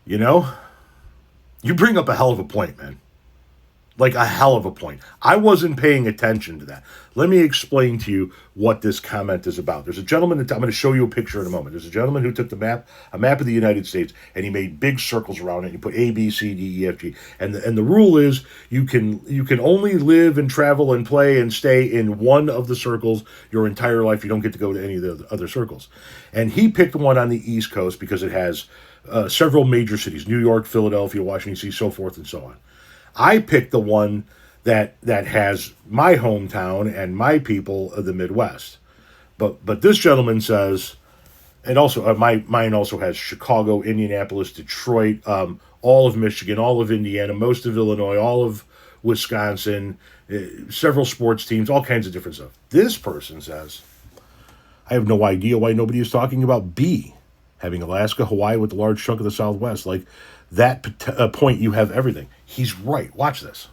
You know, you bring up a hell of a point, man. Like a hell of a point. I wasn't paying attention to that. Let me explain to you what this comment is about. There's a gentleman that I'm going to show you a picture in a moment. There's a gentleman who took a map of the United States, and he made big circles around it. And he put A, B, C, D, E, F, G, and the rule is you can only live and travel and play and stay in one of the circles your entire life. You don't get to go to any of the other circles. And he picked one on the East Coast because it has several major cities: New York, Philadelphia, Washington D.C., so forth and so on. I picked the one that has my hometown and my people of the Midwest. But this gentleman says, and also mine also has Chicago, Indianapolis, Detroit, all of Michigan, all of Indiana, most of Illinois, all of Wisconsin, several sports teams, all kinds of different stuff. This person says, I have no idea why nobody is talking about B, having Alaska, Hawaii with a large chunk of the Southwest. Like that point, you have everything. He's right. Watch this.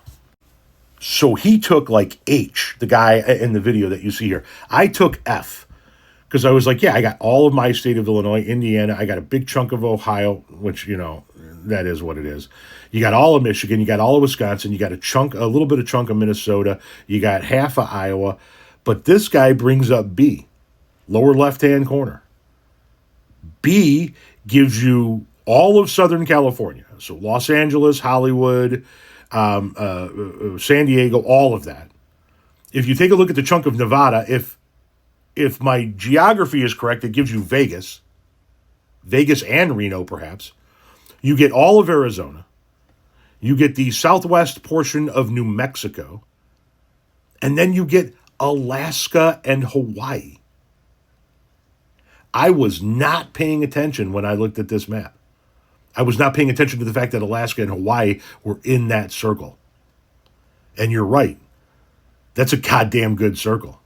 So he took like H, the guy in the video that you see here. I took F because I was like, yeah, I got all of my state of Illinois, Indiana. I got a big chunk of Ohio, which, that is what it is. You got all of Michigan. You got all of Wisconsin. You got a little bit of chunk of Minnesota. You got half of Iowa. But this guy brings up B, lower left-hand corner. B gives you all of Southern California. So Los Angeles, Hollywood, San Diego, all of that. If you take a look at the chunk of Nevada, if my geography is correct, it gives you Vegas and Reno, perhaps. You get all of Arizona. You get the southwest portion of New Mexico. And then you get Alaska and Hawaii. I was not paying attention when I looked at this map. I was not paying attention to the fact that Alaska and Hawaii were in that circle. And you're right. That's a goddamn good circle.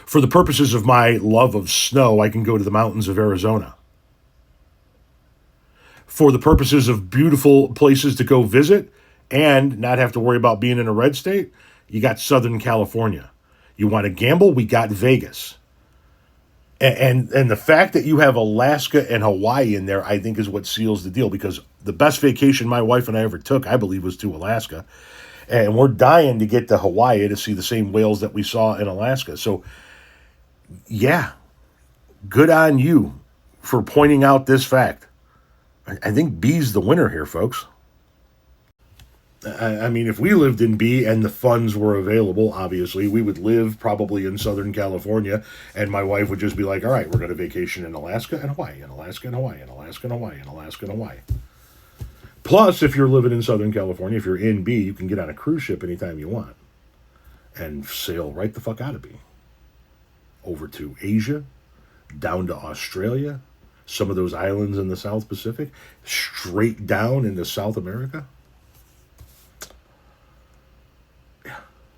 For the purposes of my love of snow, I can go to the mountains of Arizona. For the purposes of beautiful places to go visit and not have to worry about being in a red state, you got Southern California. You want to gamble? We got Vegas. And the fact that you have Alaska and Hawaii in there, I think, is what seals the deal, because the best vacation my wife and I ever took, I believe, was to Alaska. And we're dying to get to Hawaii to see the same whales that we saw in Alaska. So, yeah, good on you for pointing out this fact. I think B's the winner here, folks. I mean, if we lived in B and the funds were available, obviously, we would live probably in Southern California, and my wife would just be like, all right, we're going to vacation in Alaska and Hawaii, and Alaska and Hawaii, and Alaska and Hawaii, and Alaska and Hawaii. Plus, if you're living in Southern California, if you're in B, you can get on a cruise ship anytime you want and sail right the fuck out of B. Over to Asia, down to Australia, some of those islands in the South Pacific, straight down into South America.